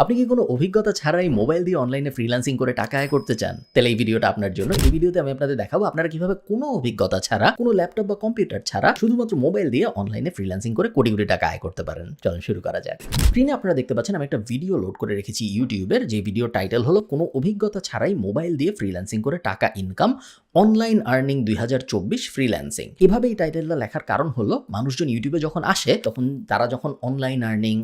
আপনি কি কোনো অভিজ্ঞতা ছাড়াই মোবাইল দিয়ে অনলাইনে ফ্রিল্যান্সিং করে টাকা আয় করতে চান? তাহলে এই ভিডিওটা আপনার জন্য। এই ভিডিওতে আমি আপনাদের দেখাবো আপনারা কিভাবে কোনো অভিজ্ঞতা ছাড়া, কোনো ল্যাপটপ বা কম্পিউটার ছাড়া শুধুমাত্র মোবাইল দিয়ে অনলাইনে ফ্রিল্যান্সিং করে কোটি কোটি টাকা আয় করতে পারেন। চলুন শুরু করা যাক। স্ক্রিনে আপনারা দেখতে পাচ্ছেন আমি একটা ভিডিও লোড করে রেখেছি ইউটিউবের, যে ভিডিও টাইটেল হলো কোনো অভিজ্ঞতা ছাড়াই মোবাইল দিয়ে ফ্রিল্যান্সিং করে টাকা ইনকাম, অনলাইন আর্নিং 2024 ফ্রিল্যান্সিং। এভাবে এই টাইটেলটা লেখার কারণ হলো মানুষজন ইউটিউবে যখন আসে তখন তারা যখন অনলাইন আর্নিং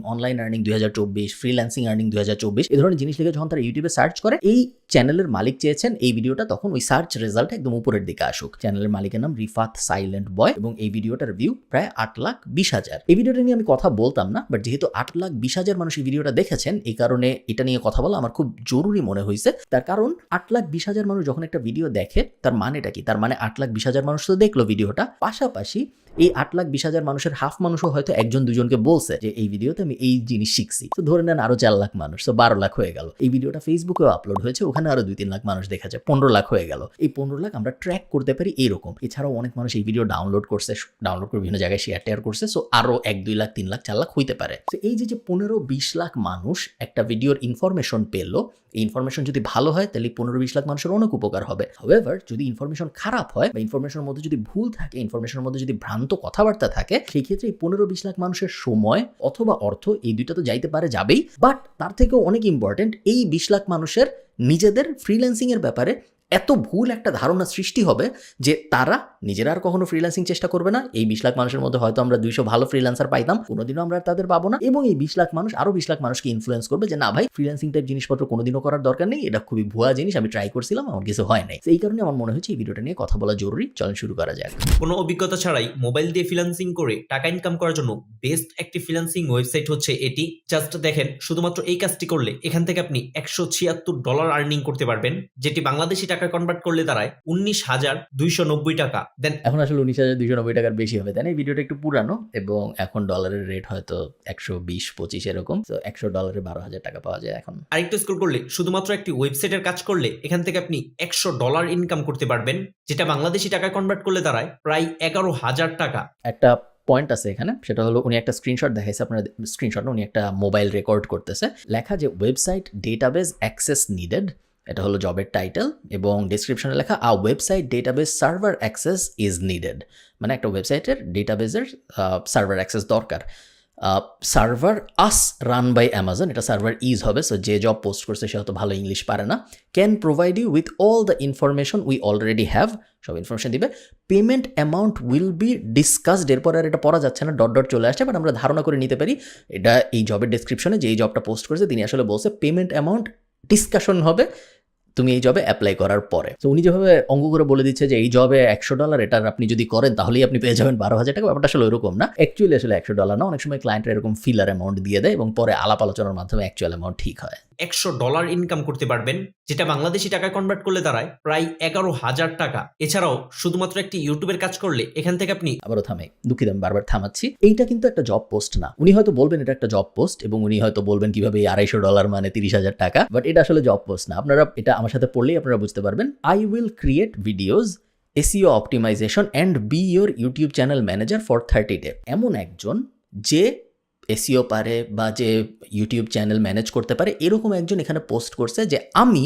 2024, ফ্রিল্যান্সিং আর্নিং 2024 এই ধরনের জিনিস লিখে যখন তারা ইউটিউবে সার্চ করে, এই চ্যানেলের মালিক চেয়েছেন এই ভিডিওটা তখন ওই সার্চ রেজাল্ট একদম উপরের দিকে আসুক। চ্যানেলের মালিকের নাম রিফাত সাইলেন্ট বয় এবং এই ভিডিওটার ভিউ প্রায় 8,20,000। এই ভিডিওটা নিয়ে আমি কথা বলতাম না, বাট যেহেতু 8,20,000 মানুষ এই ভিডিওটা দেখেছেন, এই কারণে এটা নিয়ে কথা বলা আমার খুব জরুরি মনে হয়েছে। তার কারণ 8,20,000 মানুষ যখন একটা ভিডিও দেখে তার মানেটা কি? তার মানে 8,20,000 মানুষ তো দেখলো ভিডিওটা, পাশাপাশি এই 8,20,000 মানুষের হাফ মানুষও হয়তো একজন দুজনকে বলছে যে এই ভিডিওতে আমি এই জিনিস শিখছি। তো ধরে নেন আরো 4 লাখ মানুষ, তো 12 লাখ হয়ে গেল। এই ভিডিওটা ফেসবুকেও আপলোড হয়েছে, ওখানে আরো 2-3 লাখ মানুষ দেখেছে, 15 লাখ হয়ে গেল। এই 15 লাখ আমরা ট্র্যাক করতে পারি এরকম। এছাড়াও অনেক মানুষ এই ভিডিও ডাউনলোড করে বিভিন্ন জায়গায় শেয়ার করছে, সো আরো 1-2 লাখ 3 লাখ 4 লাখ হইতে পারে। তো এই যে 15-20 লাখ মানুষ একটা ভিডিওর ইনফরমেশন পেলো, এই ইনফরমেশন যদি ভালো হয় তাহলে 15-20 লাখ মানুষের অনেক উপকার হবে। হাউএভার যদি ইনফরমেশন খারাপ হয় বা ইনফরমেশনের মধ্যে যদি ভুল থাকে, ইনফরমেশনের মধ্যে যদি ভ্রান্ত কথাবার্তা থাকে, সেই ক্ষেত্রে এই 15-20 লাখ মানুষের সময় অথবা অর্থ এই দুইটা তো যাইতে পারে, যাবেই, বাট তার থেকেও অনেক ইম্পর্টেন্ট এই 20 লাখ মানুষের নিজেদের ফ্রিল্যান্সিং এর ব্যাপারে এত ভুল একটা ধারণা সৃষ্টি হবে যে তারা নিজেরা আর কখনো ফ্রিল্যান্সিং চেষ্টা করবে না। এই 20 লাখ মানুষের মধ্যে হয়তো আমরা 200 ভালো ফ্রিল্যান্সার পাইতাম, কোনোদিনও আমরা তাদের পাবো না। এবং এই 20 লাখ মানুষ আরো 20 লাখ মানুষকে ইনফ্লুয়েন্স করবে যে না ভাই, ফ্রিল্যান্সিং টাইপ জিনিসপত্র কোনোদিনও করার দরকার নেই, এটা খুবই ভুয়া জিনিস, আমি ট্রাই করছিলাম, আমার কিছু হয় নাই। এই কারণে আমার মনে হচ্ছে এই ভিডিওটা নিয়ে কথা বলা জরুরি। চলুন শুরু করা যাক। কোনো অভিজ্ঞতা ছাড়াই মোবাইল দিয়ে ফ্রিল্যান্সিং করে টাকা ইনকাম করার জন্য বেস্ট একটি ফ্রিল্যান্সিং ওয়েবসাইট হচ্ছে এটি। জাস্ট দেখেন, শুধুমাত্র এই কাজটি করলে এখান থেকে আপনি $176 আর্নিং করতে পারবেন, যেটি বাংলাদেশি টাকায় কনভার্ট করলে দাঁড়ায় 19,290 টাকা। দেন এখন আসলে 19,290 টাকার বেশি হবে, তাই না? এই ভিডিওটা একটু পুরানো এবং এখন ডলারের রেট হয়তো 120-25 এরকম। তো $100 12,000 টাকা পাওয়া যায় এখন। আরেকটু স্ক্রল করলে শুধুমাত্র একটি ওয়েবসাইটের কাজ করলে এখান থেকে আপনি $100 ইনকাম করতে পারবেন, যেটা বাংলাদেশি টাকায় কনভার্ট করলে দাঁড়ায় প্রায় 11,000 টাকা। একটা পয়েন্ট আছে এখানে, সেটা হলো উনি একটা স্ক্রিনশট দেখাইছে, আপনার স্ক্রিনশট না, উনি একটা মোবাইল রেকর্ড করতেছে, লেখা যে ওয়েবসাইট ডেটাবেস অ্যাক্সেস নিডেড, এটা হলো জবের টাইটেল, এবং ডিসক্রিপশনে লেখা a website database server access is needed, মানে একটা ওয়েবসাইটের ডেটাবেসের সার্ভার অ্যাক্সেস দরকার। Server as run by Amazon, এটা সার্ভার ইজ হবে, সো যে জব পোস্ট করছে সে হয়তো ভালো ইংলিশ পারে না। Can provide you with all the information we already have, সব ইনফরমেশন দিবে। Payment amount will be discussed, এরপর আর এটা পড়া যাচ্ছে না, ডট ডট চলে আসছে, বাট আমরা ধারণা করে নিতে পারি এটা এই জবের ডেসক্রিপশনে যে এই জবটা পোস্ট করেছে তিনি আসলে বলছে পেমেন্ট অ্যামাউন্ট ডিসকাশন হবে তুমি এই জবে অ্যাপ্লাই করার পরে। তো উনি যেভাবে অঙ্ক করে বলে দিচ্ছে যে এই জবে $100, এটার আপনি যদি করেন তাহলেই আপনি পেয়ে যাবেন 12,000 টাকা, ব্যাপারটা আসলে ওরকম না। অ্যাকচুয়ালি আসলে $100 না, অনেক সময় ক্লায়েন্টরা এরকম ফিলার অ্যামাউন্ট দিয়ে দেয় এবং পরে আলাপ আলোচনার মাধ্যমে অ্যাকচুয়াল অ্যামাউন্ট ঠিক হয়। $100 ইনকাম করতে পারবেন, যেটা বাংলাদেশি টাকায় কনভার্ট করলে দাঁড়ায় প্রায় 11,000 টাকা। এছাড়াও শুধুমাত্র একটি ইউটিউবের কাজ করলে এখান থেকে আপনি আবারও দুঃখিত আমি বারবার থামাচ্ছি, এইটা কিন্তু একটা জব পোস্ট না। উনি হয়তো বলবেন এটা একটা জব পোস্ট এবং উনি হয়তো বলবেন কিভাবে $250 মানে 30,000 টাকা, বাট এটা আসলে জব পোস্ট না। আপনারা এটা আমার সাথে পড়লেই আপনারা বুঝতে পারবেন। I will create videos, SEO optimisation and B your YouTube channel manager for 30 day. এমন একজন যে SEO পারে বা যে ইউটিউব চ্যানেল ম্যানেজ করতে পারে, এরকম একজন এখানে পোস্ট করছে যে আমি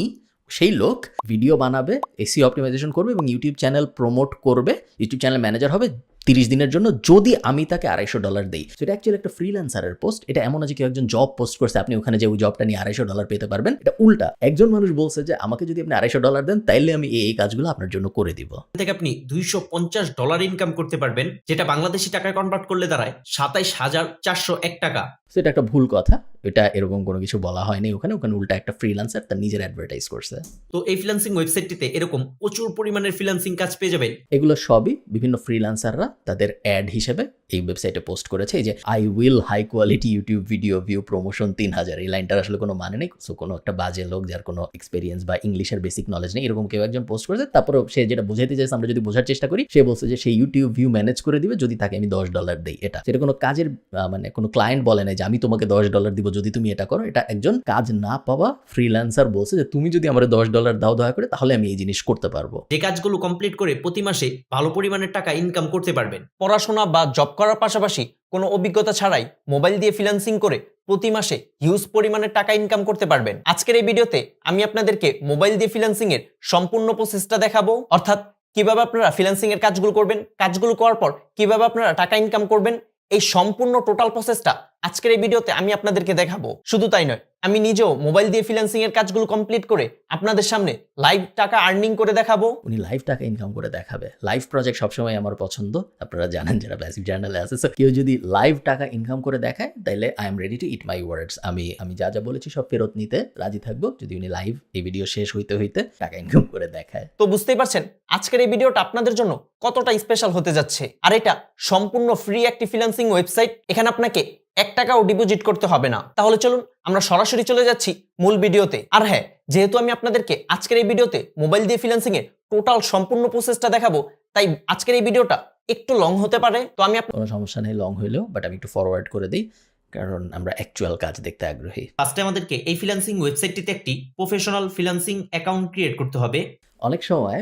সেই লোক ভিডিও বানাবে, SEO অপটিমাইজেশন করবে এবং ইউটিউব চ্যানেল প্রমোট করবে, ইউটিউব চ্যানেল ম্যানেজার হবে 30 দিনের জন্য যদি আমি তাকে $250 দিই। সেটা অ্যাকচুয়ালি একটা ফ্রিল্যান্সারের পোস্ট। এটা এমন আছে কেউ একজন জব পোস্ট করছে, আপনি ওখানে যে ওই জবটা নিয়ে $250 পেতে পারবেন। এটা উল্টা, একজন মানুষ বলছে যে আমাকে যদি আপনি $250 দেন তাইলে আমি এই কাজগুলো আপনার জন্য করে দিব। থেকে আপনি $250 ইনকাম করতে পারবেন, যেটা বাংলাদেশি টাকায় কনভার্ট করলে দাঁড়ায় 27,401 টাকা। সেটা একটা ভুল কথা, এটা এরকম কোনো কিছু বলা হয়নি ওখানে উল্টা একটা ফ্রিল্যান্সার তার নিজের অ্যাডভার্টাইজ করছে। তো এই ফ্রিল্যান্সিং ওয়েবসাইটটিতে এরকম প্রচুর পরিমাণের ফ্রিল্যান্সিং কাজ পেয়ে যাবেন। এগুলো সবই বিভিন্ন ফ্রিল্যান্সাররা তাদের অ্যাড হিসেবে এই ওয়েবসাইটে পোস্ট করেছে। এই যে I will high quality YouTube video view promotion 3,000, এই লাইনটার আসলে কোনো মানে নেই। সো কোনো একটা বাজে লোক যার কোনো এক্সপিরিয়েন্স বা ইংলিশের বেসিক নলেজ নেই, এরকম কেউ একজন পোস্ট করেছে। তারপরে সে যেটা বোঝাতে চাইছে আমরা যদি বোঝার চেষ্টা করি, সে বলছে যে সেই ইউটিউব ভিউ ম্যানেজ করে দিবে যদি তাকে আমি $10 দিই। এটা সেটা কোনো কাজের মানে কোনো ক্লায়েন্ট বলে নাই যে যে আমি তোমাকে $10 দিব যদি তুমি এটা করো। এটা একজন কাজ না পাওয়া ফ্রিল্যান্সার বলছে যে তুমি যদি আমার $10 দাও দয়া করে তাহলে আমি এই জিনিস করতে পারবো। যে কাজগুলো কমপ্লিট করে প্রতি মাসে ভালো পরিমাণের টাকা ইনকাম করতে পারবেন। পড়াশোনা বা জব করার পাশাপাশি কোনো অভিজ্ঞতা ছাড়াই মোবাইল দিয়ে ফ্রিল্যান্সিং করে প্রতি মাসে হিউজ পরিমাণের টাকা ইনকাম করতে পারবেন। আজকের এই ভিডিওতে আমি আপনাদেরকে মোবাইল দিয়ে ফ্রিল্যান্সিং এর সম্পূর্ণ প্রসেসটা দেখাবো, অর্থাৎ কিভাবে আপনারা ফ্রিল্যান্সিং এর কাজগুলো করবেন, কাজগুলো করার পর কিভাবে আপনারা টাকা ইনকাম করবেন, এই সম্পূর্ণ টোটাল প্রসেসটা আজকের এই ভিডিওতে আমি আপনাদেরকে দেখাবো। শুধু তাই নয়, আমি নিজেও মোবাইল দিয়ে ফ্রিল্যান্সিং এর কাজগুলো কমপ্লিট করে আপনাদের সামনে লাইভ টাকা আর্নিং করে দেখাবো। উনি লাইভ টাকা ইনকাম করে দেখাবে। লাইভ প্রজেক্ট সবসময় আমার পছন্দ, আপনারা জানেন যারা প্যাসিভ জার্নালে আছে। সো কেউ যদি লাইভ টাকা ইনকাম করে দেখায় তাহলে আই এম রেডি টু ইট মাই ওয়ার্ডস। আমি যা যা বলেছি সব ফেরত নিতে রাজি থাকবো যদি উনি লাইভ এই ভিডিও শেষ হইতে হইতে টাকা ইনকাম করে দেখায়। তো বুঝতেই পারছেন আজকের এই ভিডিওটা আপনাদের জন্য কতটা স্পেশাল হতে যাচ্ছে। আর এটা সম্পূর্ণ ফ্রি একটি ফ্রিল্যান্সিং ওয়েবসাইট, এখানে আপনাকে $1 ডিপোজিট করতে হবে না। তাহলে চলুন আমরা সরাসরি চলে যাচ্ছি মূল ভিডিওতে। আর হ্যাঁ, যেহেতু আমি আপনাদেরকে আজকের এই ভিডিওতে মোবাইল দিয়ে ফ্রিল্যান্সিং এর টোটাল সম্পূর্ণ প্রসেসটা দেখাবো, তাই আজকের এই ভিডিওটা একটু লং হতে পারে। তো আমি কোনো সমস্যা নেই লং হইলেও, বাট আমি একটু ফরওয়ার্ড করে দিই কারণ আমরা অ্যাকচুয়াল কাজ দেখতে আগ্রহী। ফার্স্টে আমাদেরকে এই ফ্রিল্যান্সিং ওয়েবসাইটটিতে একটি প্রফেশনাল ফ্রিল্যান্সিং অ্যাকাউন্ট ক্রিয়েট করতে হবে। অনেক সময়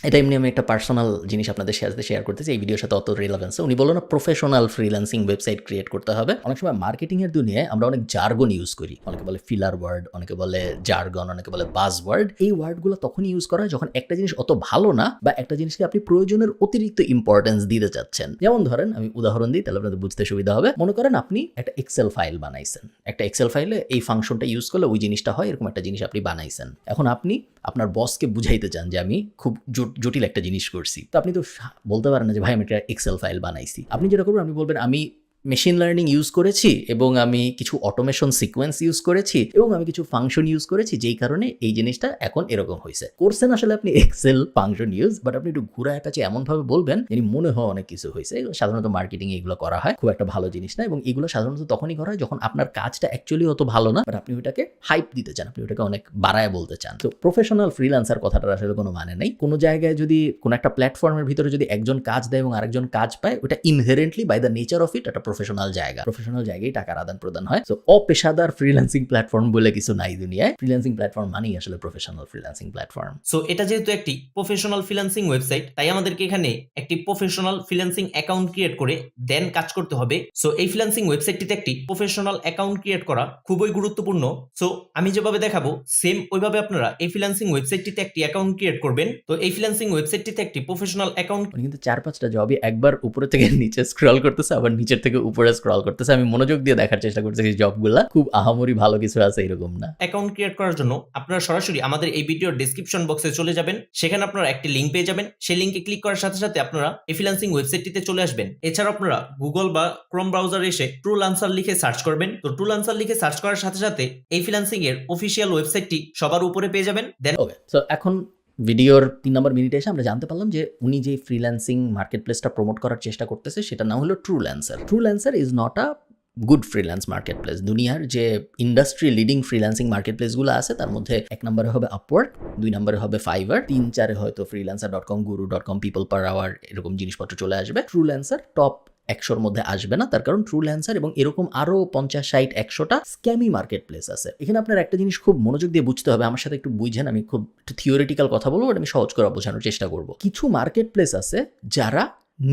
এটা এমনি আমি একটা পার্সোনাল জিনিস আপনাদের সাথে শেয়ার করতেছি, এই ভিডিওর সাথে অত রিলেভেন্স। উনি বললো না প্রফেশনাল ফ্রিল্যান্সিং ওয়েবসাইট ক্রিয়েট করতে হবে। অনেক সময় মার্কেটিংয়ের দুনিয়ায় আমরা অনেক জার্গন ইউজ করি, অনেকে বলে ফিলার ওয়ার্ড, অনেকে বলে জার্গন, অনেকে বলে বাজ ওয়ার্ড। এই ওয়ার্ডগুলো তখনই ইউজ করা হয় যখন একটা জিনিস অত ভালো না বা একটা জিনিসকে আপনি প্রয়োজনের অতিরিক্ত ইম্পর্টেন্স দিতে চাচ্ছেন। যেমন ধরেন আমি উদাহরণ দিই তাহলে আপনাদের বুঝতে সুবিধা হবে। মনে করেন আপনি একটা এক্সেল ফাইল বানাইছেন, একটা এক্সেল ফাইলে এই ফাংশনটা ইউজ করলে ওই জিনিসটা হয়, এরকম একটা জিনিস আপনি বানাইছেন। এখন আপনি আপনার বসকে বুঝাইতে চান যে আমি খুব জটিল একটা জিনিস করছি, তো আপনি তো বলতে পারেন না যে ভাই আমি একটা এক্সেল ফাইল বানাইছি। আপনি যেটা করবেন আপনি বলবেন আমি মেশিন লার্নিং ইউজ করেছি এবং আমি কিছু অটোমেশন সিকোয়েন্স ইউজ করেছি এবং আমি কিছু ফাংশন ইউজ করেছি, যেই কারণে এই জিনিসটা এখন এরকম হয়েছে। করছেন আসলে আপনি এক্সেল ফাংশন ইউজ, বাট আপনি একটু ঘুরায় পেঁচে এমনভাবে বলবেন যেন মনে হয় অনেক কিছু হয়েছে। সাধারণত মার্কেটিং এগুলো করা হয়, খুব একটা ভালো জিনিস না, এবং এগুলো সাধারণত তখনই করা হয় যখন আপনার কাজটা অ্যাকচুয়ালি অত ভালো না, বাট আপনি ওটাকে হাইপ দিতে চান, আপনি ওটাকে অনেক বাড়ায় বলতে চান। তো প্রফেশনাল ফ্রিল্যান্সার কথাটার আসলে কোনো মানে নেই। কোনো জায়গায় যদি কোনো একটা প্ল্যাটফর্মের ভিতরে যদি একজন কাজ দেয় এবং আরেকজন কাজ পায়, ওটা inherently by the nature of it একটা প্রফেশনাল জায়গা। প্রফেশনাল জায়গায় টাকার আদান প্রদান হয়। সো অপেশাদার ফ্রিল্যান্সিং প্ল্যাটফর্ম বলে কিছু নাই দুনিয়ায়। ফ্রিল্যান্সিং প্ল্যাটফর্ম মানেই আসলে প্রফেশনাল ফ্রিল্যান্সিং প্ল্যাটফর্ম। সো এটা যেহেতু একটি প্রফেশনাল ফ্রিল্যান্সিং ওয়েবসাইট, তাই আমাদেরকে এখানে একটি প্রফেশনাল ফ্রিল্যান্সিং অ্যাকাউন্ট ক্রিয়েট করে দেন কাজ করতে হবে। সো এই ফ্রিল্যান্সিং ওয়েবসাইটটিতে একটি প্রফেশনাল অ্যাকাউন্ট ক্রিয়েট করা খুবই গুরুত্বপূর্ণ। সো আমি যেভাবে দেখাবো সেম ওইভাবে আপনারা এই ফ্রিল্যান্সিং ওয়েবসাইটটিতে একটি অ্যাকাউন্ট ক্রিয়েট করবেন। তো এই ফ্রিল্যান্সিং ওয়েবসাইটটিতে একটি প্রফেশনাল অ্যাকাউন্ট কিন্তু 4-5টা জবই একবার উপরে থেকে নিচে স্ক্রল করতেছে, আবার নিচের থেকে উপরে স্ক্রল করতেছে। আমি মনোযোগ দিয়ে দেখার চেষ্টা করতেছি এই জবগুলা খুব আহামরি ভালো কিছু আছে এরকম না। অ্যাকাউন্ট ক্রিয়েট করার জন্য আপনারা সরাসরি আমাদের এই ভিডিওর ডেসক্রিপশন বক্সে চলে যাবেন, সেখানে আপনারা একটি লিংক পেয়ে যাবেন। সেই লিংকে ক্লিক করার সাথে সাথে আপনারা এই ফ্রিল্যান্সিং ওয়েবসাইটটিতে চলে আসবেন। এছাড়া আপনারা গুগল বা ক্রোম ব্রাউজারে এসে ট্রুলান্সার লিখে সার্চ করবেন। তো ট্রুলান্সার লিখে সার্চ করার সাথে সাথে এই ফ্রিল্যান্সিং এর অফিসিয়াল ওয়েবসাইটটি সবার উপরে পেয়ে যাবেন। দেন ওকে, সো এখন ভিডিওর 3 নম্বর মিনিটে এসে আমরা জানতে পারলাম যে উনি যে ফ্রিল্যান্সিং মার্কেট প্লেসটা প্রমোট করার চেষ্টা করতেছে সেটা নাম হলো Truelancer. Truelancer is not a good freelance market place. দুনিয়ার যে ইন্ডাস্ট্রি লিডিং ফ্রিল্যান্সিং মার্কেট প্লেসগুলো আছে তার মধ্যে 1 নম্বরে হবে আপওয়ার্ক, 2 নম্বরে হবে ফাইবার, 3-4 হয়তো freelancer.com, guru.com, people per hour এরকম জিনিসপত্র চলে আসবে। ট্রুলান্সার টপ 100-র মধ্যে আসবে না, তার কারণ ট্রুলান্সার এবং এরকম আরো 50-60-100টা স্ক্যামি মার্কেট প্লেস আছে। এখানে আপনার একটা জিনিস খুব মনোযোগ দিয়ে বুঝতে হবে, আমার সাথে একটু বুঝেন, আমি খুব একটু থিওরিটিক্যাল কথা বলবো, আমি সহজ করে বোঝানোর চেষ্টা করব। কিছু মার্কেট প্লেস আছে যারা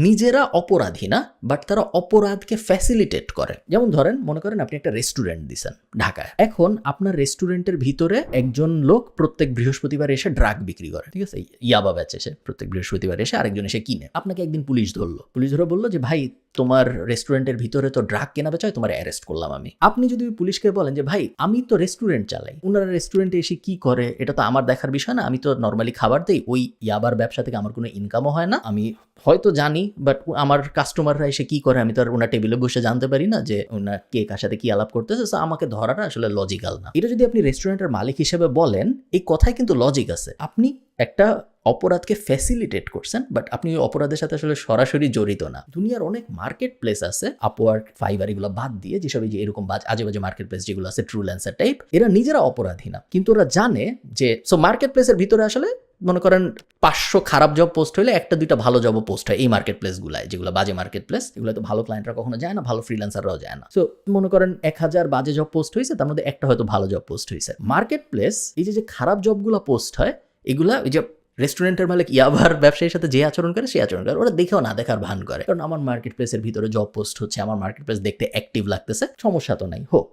নিজেরা অপরাধী না, বাট তারা অপরাধকে ফ্যাসিলিটেট করে। যেমন ধরেন মনে করেন আপনি একটা রেস্টুরেন্ট দিচ্ছেন ঢাকায়, এখন আপনার রেস্টুরেন্টের ভিতরে একজন লোক প্রত্যেক বৃহস্পতিবার এসে ড্রাগ বিক্রি করে, ঠিক আছে, ইয়াবা বেচে সে প্রত্যেক বৃহস্পতিবার এসে, আরেকজন এসে কিনে। আপনাকে একদিন পুলিশ ধরলো, পুলিশ ধরে বললো যে ভাই তোমার রেস্টুরেন্টের ভিতরে তো ড্রাগ কেনা বেচা হয়, তোমার অ্যারেস্ট করলাম আমি। আপনি যদি পুলিশকে বলেন যে ভাই আমি তো রেস্টুরেন্ট চালাই, ওনারা রেস্টুরেন্টে এসে কি করে এটা তো আমার দেখার বিষয় না, আমি তো নর্মালি খাবার দেই, ওই ইয়াবার ব্যবসা থেকে আমার কোনো ইনকামও হয় না, আমি হয়তো জানি বাট আমার কাস্টমাররা এসে কি করে আমি তো আর ওনার টেবিলে বসে জানতে পারি না যে ওনার কে কার সাথে কি আলাপ করতেছে, সো আমাকে ধরাটা আসলে লজিক্যাল না। এটা যদি আপনি রেস্টুরেন্টের মালিক হিসেবে বলেন, এই কথায় কিন্তু লজিক আছে। আপনি একটা অপরাধকে ফ্যাসিলিটেট করছেন, বাট আপনি ওই অপরাধের সাথে আসলে সরাসরি জড়িত না। দুনিয়ার অনেক মার্কেট প্লেস আছে, আপওয়ার্ক, ফাইবার এগুলো বাদ দিয়ে, যেসব যে এরকম আজে বাজে মার্কেট প্লেস যেগুলো আছে ট্রুলান্সার টাইপ, এরা নিজেরা অপরাধী না, কিন্তু ওরা জানে যে সো মার্কেট প্লেসের ভিতরে আসলে মনে করেন 500 খারাপ জব পোস্ট হলে 1-2টা ভালো জবও পোস্ট হয় এই মার্কেট প্লেসগুলায়, যেগুলো বাজে মার্কেট প্লেস, এগুলো তো ভালো ক্লায়েন্টরা কখনো যায় না, ভালো ফ্রিল্যান্সাররাও যায় না। সো মনে করেন 1000 বাজে জব পোস্ট হয়েছে, তার মধ্যে একটা হয়তো ভালো জব পোস্ট হয়েছে। মার্কেট প্লেস এই যে খারাপ জবগুলো পোস্ট হয়, এগুলা ওই যে রেস্টুরেন্টের মালিক ইয়াবার ব্যবসায়ীর সাথে যে আচরণ করে সেই আচরণ করে, ওরা দেখেও না দেখার ভান করে। কারণ আমার মার্কেট প্লেসের ভিতরে জব পোস্ট হচ্ছে, আমার মার্কেট প্লেস দেখতে অ্যাক্টিভ লাগতেছে, সমস্যা তো নাই, হোক।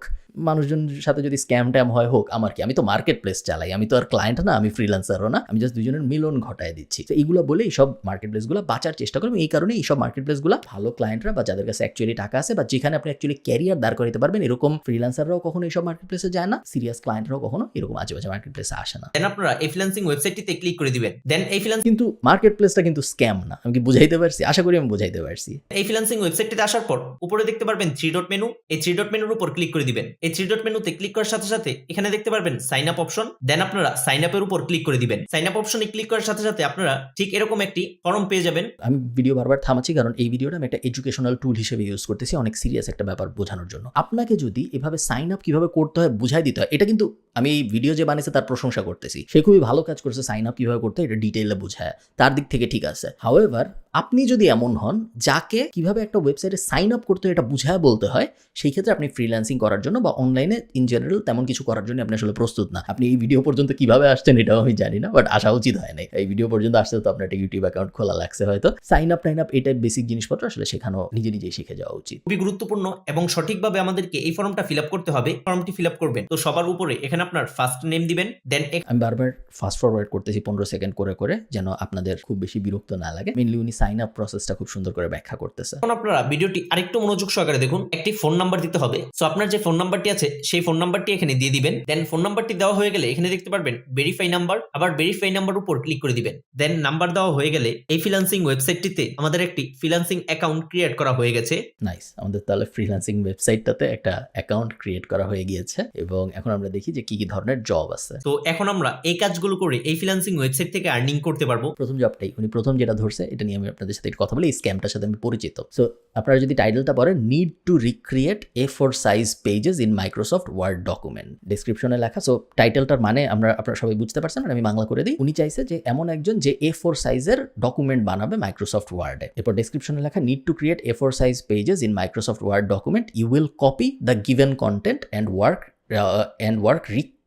মানুষজনের সাথে যদি স্ক্যাম ট্যাম হয় হোক, আমার কি, আমি তো মার্কেট প্লেস চালাই, আমি তো আর ক্লায়েন্ট না, আমি ফ্রিল্যান্সারও না, আমি জাস্ট দুজনের মিলন ঘটায় দিচ্ছি। তো এইগুলো বলে এইসব মার্কেট প্লেসগুলো বাঁচার চেষ্টা করবেন। এই কারণে এইসব মার্কেট প্লেসগুলো ভালো ক্লায়েন্টরা বা যাদের কাছে অ্যাকচুয়ালি টাকা আছে বা যেখানে আপনি অ্যাকচুয়ালি ক্যারিয়ার দাঁড় করাতে পারবেন, এরকম ফ্রিল্যান্সাররাও কখনো এইসব মার্কেট প্লেসে যায় না, সিরিয়াস ক্লায়েন্টরাও কখনো এরকম আজেবাজে মার্কেট প্লেসে আসে না। দেন আপনারা এই ফ্রিল্যান্সিং ওয়েবসাইটটিতে ক্লিক করে দিবেন। দেন এই কিন্তু মার্কেট প্লেসটা কিন্তু স্ক্যাম না, আমি কি বুঝাইতে পারছি? আশা করি আমি বুঝাইতে পারছি। ফ্রিল্যান্সিং ওয়েবসাইটটিতে আসার পর উপরে দেখতে পারবেন 3 ডট মেনু। এই 3 ডট মেনুর উপর ক্লিক করে দিবেন। এই 3 ডট মেনুতে ক্লিক করার সাথে সাথে এখানে দেখতে পারবেন সাইন আপ অপশন। দেন আপনারা সাইন আপের উপর ক্লিক করে দিবেন। সাইন আপ অপশনে ক্লিক করার সাথে সাথে আপনারা ঠিক এরকম একটি ফর্ম পেয়ে যাবেন। আমি ভিডিও বারবার থামাচ্ছি কারণ এই ভিডিওটা আমি একটা এডুকেশনাল টুল হিসেবে ইউজ করতেছি, অনেক সিরিয়াস একটা ব্যাপার বোঝানোর জন্য। আপনাকে যদি এভাবে সাইন আপ কিভাবে করতে হয় বুঝাই দিতে হয়, এটা কিন্তু আমি এই ভিডিও যে বানিয়েছে তার প্রশংসা করতেছি, সে খুবই ভালো কাজ করছে, সাইন আপ কিভাবে করতে হয় এটা ডিটেইলে বুঝায়, তার দিক থেকে ঠিক আছে। হাউএভার আপনি যদি এমন হন যাকে কিভাবে একটা ওয়েবসাইটে সাইন আপ করতে হয় এটা বুঝায় বলতে হয়, সেই ক্ষেত্রে আপনি ফ্রিল্যান্সিং করার জন্য বা অনলাইনে ইন জেনারেল তেমন কিছু করার জন্য আপনি আসলে প্রস্তুত না। আপনি এই ভিডিও পর্যন্ত কিভাবে আসছেন এটাও আমি জানি না, বাট আসা উচিত হয় নাই। এই ভিডিও পর্যন্ত আসতে তো আপনার একটা ইউটিউব অ্যাকাউন্ট খোলা লাগছে হয়তো। সাইন আপ এই টাইপ বেসিক জিনিসপত্র আসলে শেখানো নিজেই শিখে যাওয়া উচিত। খুবই গুরুত্বপূর্ণ এবং সঠিকভাবে আমাদেরকে এই ফর্মটা ফিল আপ করতে হবে। ফর্মটি ফিল আপ করবেন তো সবার উপরে এখানে আপনার ফার্স্ট নেম দিবেন। দেন আমি বারবার ফাস্ট ফরওয়ার্ড করতেছি 15 সেকেন্ড করে করে, যেন আপনাদের খুব বেশি বিরক্ত না লাগে। মেইনলি উনি সাইন আপ প্রসেসটা খুব সুন্দর করে ব্যাখ্যা করতেছে। এখন আপনারা ভিডিওটি আরেকটু মনোযোগ সহকারে দেখুন। একটি ফোন নাম্বার দিতে হবে। সো আপনার যে ফোন নাম্বারটি আছে সেই ফোন নাম্বারটি এখানে দিয়ে দিবেন। দেন ফোন নাম্বারটি দেওয়া হয়ে গেলে এখানে দেখতে পারবেন ভেরিফাই নাম্বার, আবার ভেরিফাই নাম্বার উপর ক্লিক করে দিবেন। দেন নাম্বার দেওয়া হয়ে গেলে এই ফ্রিল্যান্সিং ওয়েবসাইটটিতে আমাদের একটি ফ্রিল্যান্সিং অ্যাকাউন্ট ক্রিয়েট করা হয়ে গেছে। নাইস, আমাদের তাহলে ফ্রিল্যান্সিং ওয়েবসাইটটাতে একটা অ্যাকাউন্ট ক্রিয়েট করা হয়ে গিয়েছে এবং এখন আমরা দেখি যে কি কি ধরনের জব আছে। তো এখন আমরা এই কাজগুলো করে এই ফ্রিল্যান্সিং ওয়েবসাইট থেকে আর্নিং করতে পারবো। প্রথম জবটাই উনি প্রথম যেটা ধরছে এটা নিয়ে আমি আপনাদের সাথে একটু কথা বলি, এই স্ক্যামটার সাথে আমি পরিচিত। সো আপনারা যদি টাইটেলটা পড়েন, need to recreate A4 size pages in Microsoft Word document, ডেসক্রিপশনে লেখা। সো টাইটেলটার মানে আপনারা সবাই বুঝতে পারছেন, আমি বাংলা করে দিই। উনি চাইছে যে এমন একজন যে A4 সাইজের ডকুমেন্ট বানাবে মাইক্রোসফট ওয়ার্ডে। এরপর ডেসক্রিপশনে লেখা, need to create A4 size pages in Microsoft Word document, you will copy the given content and work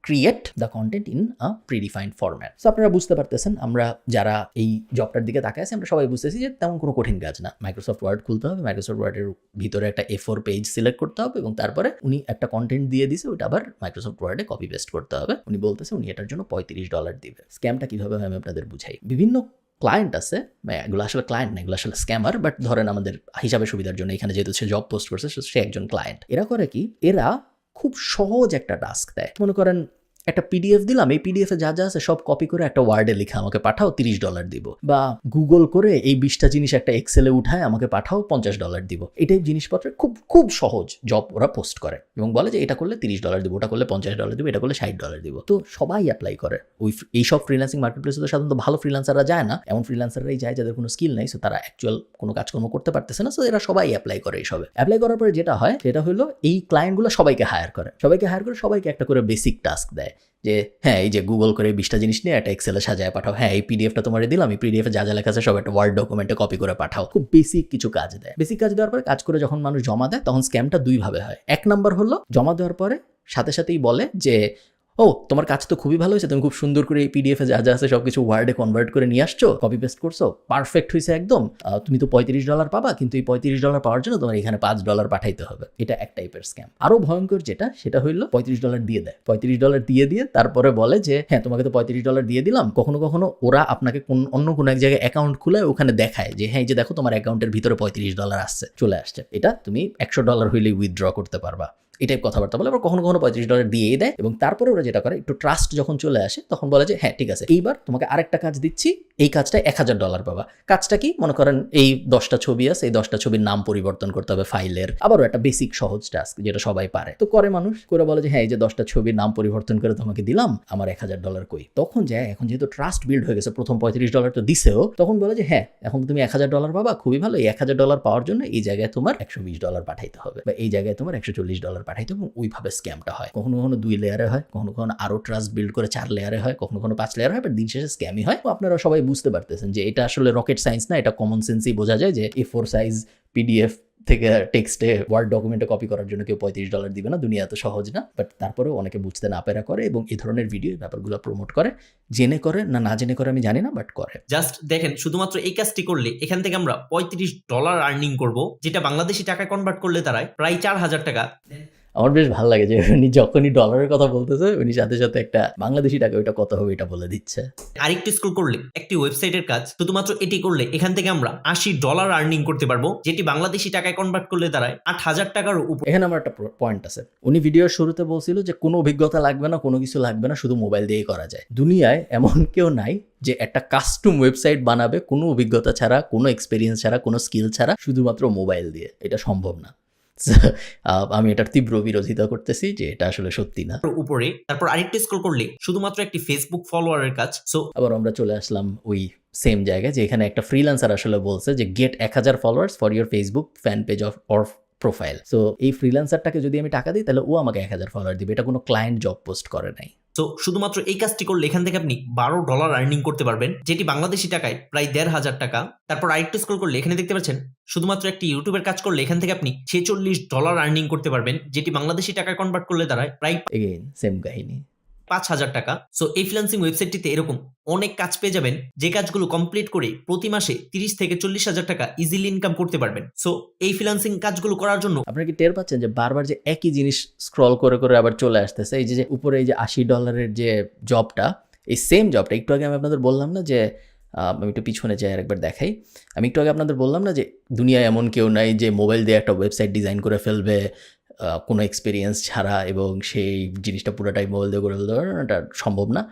create the content in a predefined format. So আপনারা বুঝতে পারতেছেন, আমরা যারা এই জবটার দিকে তাকাই আছি আমরা সবাই বুঝতেছি যে তেমন কোনো কঠিন কাজ না। মাইক্রোসফট ওয়ার্ড খুলতে হবে, মাইক্রোসফট ওয়ার্ডের ভিতরে একটা A4 পেজ সিলেক্ট করতে হবে এবং তারপরে উনি একটা কন্টেন্ট দিয়ে দিছে, ওইটা আবার মাইক্রোসফট ওয়ার্ডে কপি পেস্ট করতে হবে। উনি বলতেছে উনি এটার জন্য $35 দিবে। স্ক্যামটা কিভাবে হয় আমি আপনাদের বুঝাই। বিভিন্ন ক্লায়েন্ট আছে, এগুলো আসলে ক্লায়েন্ট না, এগুলো আসলে স্ক্যামার, বাট ধরেন আমাদের হিসাবে সুবিধার জন্য এখানে যেহেতু সে জব পোস্ট করছে সে একজন ক্লায়েন্ট। এরা করে কি, এরা খুব সহজ একটা টাস্ক দেয়। মনে করেন একটা পিডিএফ দিলাম, এই পিডিএফে যা যা আছে সব কপি করে একটা ওয়ার্ডে লিখে আমাকে পাঠাও, $30 দিব। বা গুগল করে এই 20টা জিনিস একটা এক্সেলে উঠায় আমাকে পাঠাও, $50 দিব। এটাই জিনিসপত্র খুব সহজ জব ওরা পোস্ট করে এবং বলে যে এটা করলে $30 দিব, ওটা করলে $50 দিব, এটা করলে $60 দিব। তো সবাই অ্যাপ্লাই করে। এইসব ফ্রিল্যান্সিং মার্কেট প্লেসে তো সাধারণত ভালো ফ্রিল্যান্সাররা যায় না, এমন ফ্রিল্যান্সাররাই যায় যাদের কোনো স্কিল নেই, সো তারা অ্যাকচুয়াল কোনো কাজকর্ম করতে পারতেছে না। সো এরা সবাই অ্যাপ্লাই করে। এইসবে অ্যাপ্লাই করার পরে যেটা হয় সেটা হলো এই ক্লায়েন্টগুলো সবাইকে হায়ার করে, সবাইকে একটা করে বেসিক টাস্ক দেয় যে হ্যাঁ এই যে গুগল করে 20টা জিনিস নিয়ে একটা এক্সেলে সাজায় পাঠাও, হ্যাঁ এই পিডিএফটা তোমার দিলাম, এই পিডিএফে যা যা লেখা আছে সব একটা ওয়ার্ড ডকুমেন্টে কপি করে পাঠাও। খুব বেসিক কিছু কাজ দেয়। বেসিক কাজ দেওয়ার পরে কাজ করে যখন মানুষ জমা দেয় তখন স্ক্যামটা দুইভাবে হয়। এক নাম্বার হলো জমা দেওয়ার পরে সাথে সাথেই বলে যে ও তোমার কাজ তো খুবই ভালো হয়েছে, তুমি খুব সুন্দর করে এই পিডিএফে যা যা আছে সবকিছু ওয়ার্ডে কনভার্ট করে নিয়ে আসছো, কপি পেস্ট করছো, পারফেক্ট হয়েছে একদম, তুমি তো $35 পাবা, কিন্তু এই $35 পাওয়ার জন্য তোমার এখানে $5 পাঠাইতে হবে। এটা এক টাইপের স্ক্যাম। আরো ভয়ঙ্কর যেটা সেটা হইলো $35 দিয়ে দেয়। $35 দিয়ে তারপরে বলে যে হ্যাঁ তোমাকে তো $35 দিয়ে দিলাম। কখনো কখনো ওরা আপনাকে অন্য কোনো এক জায়গায় অ্যাকাউন্ট খুলে ওখানে দেখায় যে হ্যাঁ এই যে দেখো তোমার অ্যাকাউন্টের ভিতরে $35 আসছে, চলে আসছে, এটা তুমি $100 হইলে উইথড্র করতে পারবা। এই টাইপ কথাবার্তা বলে। আবার কখনো কখনো $35 দিয়েই দেয় এবং তারপরে ওরা যেটা করে একটু ট্রাস্ট যখন চলে আসে তখন বলে যে হ্যাঁ ঠিক আছে এইবার তোমাকে আরেকটা কাজ দিচ্ছি, এই কাজটা $1000 পাবা। কাজটা কি, মনে করেন এই 10টা ছবি আছে, এই 10টা ছবির নাম পরিবর্তন করতে হবে ফাইলের। আবারও একটা বেসিক সহজ টাস্ক যেটা সবাই পারে। তো করে মানুষ, করে বলে যে হ্যাঁ এই যে 10টা ছবির নাম পরিবর্তন করে তোমাকে দিলাম, আমার $1000 কই। তখন যায় এখন যেহেতু ট্রাস্ট বিল্ড হয়ে গেছে, প্রথম $35 তো দিছেও, তখন বলে যে হ্যাঁ এখন তুমি $1000 পাবা, খুবই ভালো। এই $1000 পাওয়ার জন্য এই জায়গায় তোমার $120 পাঠাইতে হবে বা এই জায়গায় তোমার $140 পাঠাইতে এবং ওইভাবে স্ক্যামটা হয়। কখনো কখনো 2 লেয়ারে হয়, কখনো কখনো আরও ট্রাস্ট বিল্ড করে 4 লেয়ারে হয়, কখনো কখনো 5 লেয়ারে হয়, বাট দিন শেষে স্ক্যামই হয়। তো আপনারা সবাই বুঝতে পারতেছেন যে এটা আসলে রকেট সায়েন্স না, এটা কমন সেন্সই বোঝা যায় যে A4 সাইজ পিডিএফ থেকে টেক্সটে ওয়ার্ড ডকুমেন্টে কপি করার জন্য কেউ $35 দিবে না, দুনিয়া এত সহজ না। বাট তারপরেও অনেকে বুঝতে না পেরা করে এবং এই ধরনের ভিডিও ব্যাপারগুলো প্রমোট করে, জেনে করে না জেনে করে আমি জানি না, বাট করে। জাস্ট দেখেন শুধুমাত্র এই কাজটি করলে এখান থেকে আমরা $35 আর্নিং করব, যেটা বাংলাদেশি টাকায় কনভার্ট করলে দাঁড়ায় প্রায় 4000 টাকা। আমার বেশ ভালো লাগে যে উনি যখনই ডলারের কথা বলতেছে উনি সাথে সাথে একটা বাংলাদেশি টাকা ওইটা কত হবে এটা বলে দিচ্ছে। আরেকটু স্ক্রল করলে একটি ওয়েবসাইটের কাজ, শুধুমাত্র এটি করলে এখান থেকে আমরা $80 আর্নিং করতে পারবো, যেটি বাংলাদেশি টাকায় কনভার্ট করলে দাঁড়ায় 8000 টাকার উপর। এখানে আমার একটা পয়েন্ট আছে। উনি ভিডিওর শুরুতে বলছিল যে কোনো অভিজ্ঞতা লাগবে না, কোনো কিছু লাগবে না, শুধু মোবাইল দিয়েই করা যায়। দুনিয়ায় এমন কেউ নাই যে একটা কাস্টম ওয়েবসাইট বানাবে কোনো অভিজ্ঞতা ছাড়া, কোনো এক্সপিরিয়েন্স ছাড়া, কোনো স্কিল ছাড়া, শুধুমাত্র মোবাইল দিয়ে। এটা সম্ভব না। আমি এটার তীব্র বিরোধিতা করতেছি যে এটা আসলে সত্যি না। উপরে তারপর আরেকটু স্ক্রল করলে শুধুমাত্র একটি ফেসবুক ফলোয়ারের কাজ। সো আবার আমরা চলে আসলাম ওই সেম জায়গায় যে এখানে একটা ফ্রিল্যান্সার আসলে বলছে যে get 1000 followers for your Facebook fan page of or profile. So এই ফ্রিল্যান্সারটাকে যদি আমি টাকা দিই তাহলে ও আমাকে 1000 ফলোয়ার দিবে। এটা কোনো ক্লায়েন্ট জব পোস্ট করে নাই। তো শুধুমাত্র এই কাজটি করলে এখান থেকে আপনি $12 আর্নিং করতে পারবেন, যেটি বাংলাদেশি টাকায় প্রায় 1500 টাকা। তারপর আরেকটু স্ক্রল করলে এখানে দেখতে পাচ্ছেন শুধুমাত্র একটি ইউটিউবের কাজ করলে এখান থেকে আপনি $46 আর্নিং করতে পারবেন, যেটি বাংলাদেশি টাকায় কনভার্ট করলে দাঁড়ায় প্রায় এগেইন সেম কাহিনী। 5000 টাকা। সো এই ফ্রিল্যান্সিং ওয়েবসাইটটিতে এরকম অনেক কাজ পেয়ে যাবেন, যে কাজগুলো কমপ্লিট করে প্রতি মাসে 30 থেকে 40,000 টাকা ইজিলি ইনকাম করতে পারবেন। সো এই ফ্রিল্যান্সিং কাজগুলো করার জন্য আপনারা কি টের পাচ্ছেন যে বারবার যে একই জিনিস স্ক্রল করে করে আবার চলে আসতেছে? এই যে উপরে এই যে $80 যে জবটা, এই সেম জবটা একটু আগে আমি আপনাদের বললাম না যে আমি একটু পিছনে যাই আরেকবার দেখাই। আমি একটু আগে আপনাদের বললাম না যে দুনিয়ায় এমন কেউ নাই যে মোবাইল দিয়ে একটা ওয়েবসাইট ডিজাইন করে ফেলবে কোনো এক্সপিরিয়েন্স ছাড়া এবং সেই জিনিসটা পুরোটাই মোবাইল দিয়ে করে ফেলতে পারবে, এটা সম্ভব না।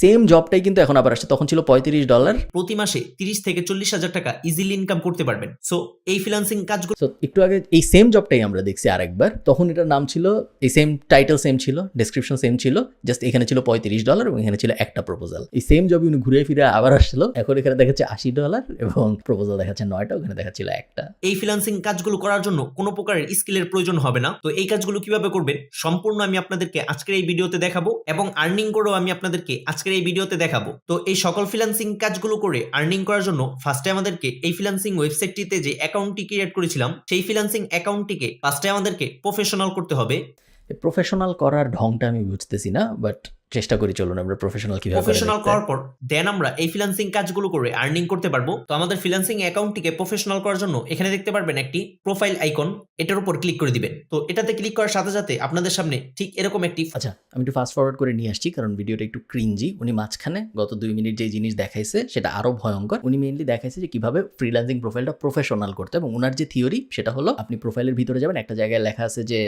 সেম জবটাই কিন্তু এখন আবার আসছে, তখন ছিল $35। প্রতি মাসে 30 থেকে 40,000 টাকা ইজিলি ইনকাম করতে পারবেন। সো এই ফ্রিল্যান্সিং কাজগুলো সো একটু আগে এই সেম জবটাই আমরা দেখছি আরেকবার, তখন এটার নাম ছিল, এই সেম টাইটেল সেম ছিল, ডেসক্রিপশন সেম ছিল, জাস্ট এখানে ছিল $35 এবং এখানে ছিল একটা প্রপোজাল। এই সেম জবই উনি ঘুরে ফিরে আবার আসছিল, এখন এখানে দেখাচ্ছে $80 এবং প্রপোজাল দেখাচ্ছে 9টা, ওখানে দেখাচ্ছিল একটা। এই ফ্রিল্যান্সিং কাজগুলো করার জন্য কোনো প্রকারের স্কিলের প্রয়োজন হবে না। তো এই কাজগুলো কিভাবে করবেন সম্পূর্ণ আমি আপনাদেরকে আজকের এই ভিডিওতে দেখাবো, এবং আর্নিং করেও আমি আপনাদেরকে আজকের এই ভিডিওতে দেখাবো। তো এই সকল ফ্রিল্যান্সিং কাজগুলো করে আর্নিং করার জন্য ফার্স্টে আমাদেরকে এই ফ্রিল্যান্সিং ওয়েবসাইটটিতে যে অ্যাকাউন্টটি ক্রিয়েট করেছিলাম সেই ফ্রিল্যান্সিং অ্যাকাউন্টটিকে ফার্স্টে আমাদেরকে প্রফেশনাল করতে হবে। প্রফেশনাল করার ঢংটা আমি বুঝতেছি না, বাট চেষ্টা করি, চলুন আমরা প্রফেশনাল কিভাবে প্রফেশনাল করার পর দেন আমরা এই ফ্রিল্যান্সিং কাজগুলো করে আর্নিং করতে পারবো। তো আমাদের ফ্রিল্যান্সিং অ্যাকাউন্টটিকে প্রফেশনাল করার জন্য এখানে দেখতে পারবেন একটি প্রোফাইল আইকন, এটার উপর ক্লিক করে দিবেন। তো এটাতে ক্লিক করার সাথে সাথে আপনাদের সামনে ঠিক এরকম একটি, আচ্ছা আমি একটু ফাস্ট ফরওয়ার্ড করে নিয়ে আসছি কারণ ভিডিওটা একটু ক্রিঞ্জি। উনি মাঝখানে গত 2 মিনিট যে জিনিস দেখাইছে সেটা আরো ভয়ঙ্কর। উনি মেইনলি দেখাইছে যে কিভাবে ফ্রিল্যান্সিং প্রোফাইলটা প্রফেশনাল করতে, এবং ওনার যে থিওরি সেটা হলো আপনি প্রোফাইলের ভিতরে যাবেন, একটা জায়গায় লেখা আছে যে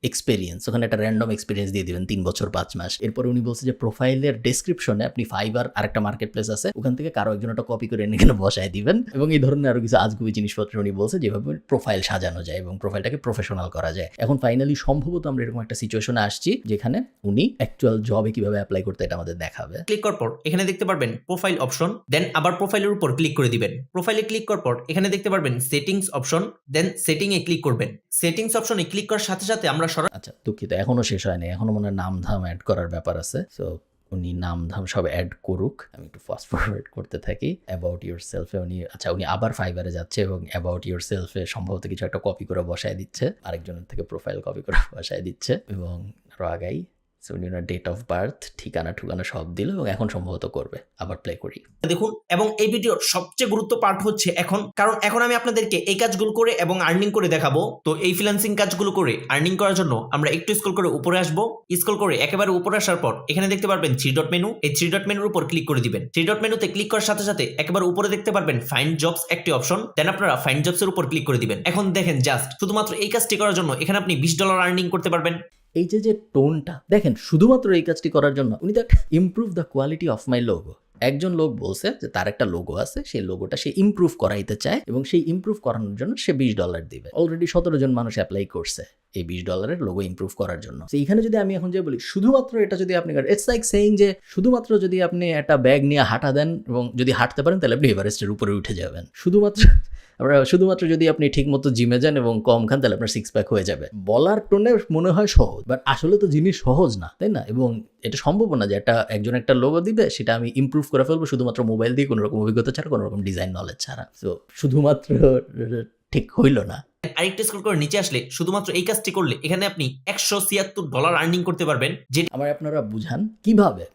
এক্সপেরিয়েন্স, ওখানে একটা র্যান্ডম এক্সপিরিয়েন্স দিয়ে দিবেন 3 বছর 5 মাস। এরপর উনি বলছে যে প্রোফাইলের ডেসক্রিপশনে আপনি ফাইবার আরেকটা মার্কেট প্লেস আছে, ওখান থেকে কারো একজন একটা কপি করে এনে বসায় দিবেন, এবং এই ধরনের আরো কিছু আজগুবি জিনিসপত্র উনি বলছে যেভাবে প্রোফাইল সাজানো যায় এবং প্রোফাইলটাকে প্রফেশনাল করা যায়। এখন ফাইনালি সম্ভবত আমরা এরকম একটা সিচুয়েশনে আসছি যেখানে উনি অ্যাকচুয়াল জবে কিভাবে অ্যাপ্লাই করতে এটা আমাদের দেখাবে। ক্লিক করার পর এখানে দেখতে পারবেন প্রোফাইল অপশন, দেন আবার প্রোফাইলের উপর ক্লিক করে দিবেন। প্রোফাইলে ক্লিক করার পর এখানে দেখতে পারবেন সেটিংস অপশন, দেন সেটিং এ ক্লিক করবেন। সেটিংস অপশনে ক্লিক করার সাথে সাথে আমরা আচ্ছা দুঃখিত, এখনো শেষ হয়নি, এখনো মনে হয় নাম ধাম অ্যাড করার ব্যাপার আছে। সো উনি নাম ধাম সব অ্যাড করুক, আমি একটু ফাস্ট ফরওয়ার্ড করতে থাকি। অ্যাবাউট ইউর সেলফে উনি উনি আবার ফাইবারে যাচ্ছে এবং অ্যাবাউট ইউর সেলফে সম্ভবত কিছু একটা কপি করে বসায় দিচ্ছে, আরেকজনের থেকে প্রোফাইল কপি করে বসায় দিচ্ছে, এবং আরো আগাই। সো উনি ওনার ডেট অফ বার্থ, ঠিকানা সব দিল এবং এখন সম্ভবত করবে। আবার প্লে করি দেখুন। এবং এই ভিডিওর সবচেয়ে গুরুত্ব পার্ট হচ্ছে এখন, কারণ এখন আমি আপনাদেরকে এই কাজগুলো করে এবং আর্নিং করে দেখাবো। তো এই ফ্রিল্যান্সিং কাজগুলো করে আর্নিং করার জন্য আমরা একটু স্ক্রল করে উপরে আসবো। স্ক্রল করে একেবারে উপরে আসার পর এখানে দেখতে পারবেন 3 ডট মেনু, এই 3 ডট মেনুর উপর ক্লিক করে দিবেন। 3 ডট মেনুতে ক্লিক করার সাথে সাথে একেবারে উপরে দেখতে পারবেন ফাইন্ড জবস একটি অপশন, দেন আপনারা ফাইন্ড জবস এর উপর ক্লিক করে দিবেন। এখন দেখেন জাস্ট শুধুমাত্র এই কাজটি করার জন্য এখানে আপনি $20 আর্নিং করতে পারবেন। এই যে টোনটা দেখেন, শুধুমাত্র এই কাজটি করার জন্য উনি তো improve the quality of my logo. একজন লোক বলছে যে তার একটা লোগো আছে, সেই লোগোটা সে ইমপ্রুভ করাইতে চায় এবং সেই ইমপ্রুভ করানোর জন্য সে $20 দিবে। অলরেডি 17 জন মানুষ অ্যাপ্লাই করছে। এই $20 লোগো ইমপ্রুভ করার জন্য। তো এইখানে যদি আমি এখন যে বলি শুধুমাত্র এটা যদি আপনি ইটস লাইক সেইং যে শুধুমাত্র যদি আপনি একটা ব্যাগ নিয়ে হাঁটা দেন এবং যদি হাঁটতে পারেন তাহলে আপনি এভারেস্টের উপরে উঠে যাবেন। শুধুমাত্র যদি আপনি ঠিকমতো জিমে যান এবং কম খান তাহলে আপনার 6 প্যাক হয়ে যাবে। বলার টোনে মনে হয় সহজ, বাট আসলে তো জিনিস সহজ না, তাই না? এবং এটা সম্ভব না যে একজন একটা লোগো দিবে সেটা আমি ইমপ্রুভ করে ফেলবো শুধুমাত্র মোবাইল দিয়ে, কোনো রকম অভিজ্ঞতা ছাড়া, কোনো রকম ডিজাইন নলেজ ছাড়া। তো শুধুমাত্র ঠিক হইল না। আরেকটু স্ক্রল করে নিচে আসলে শুধুমাত্র এই কাজটি করলে এখানে আপনি $176 আর্নিং করতে পারবেন। যেটা আমার আপনারা বুঝান কিভাবে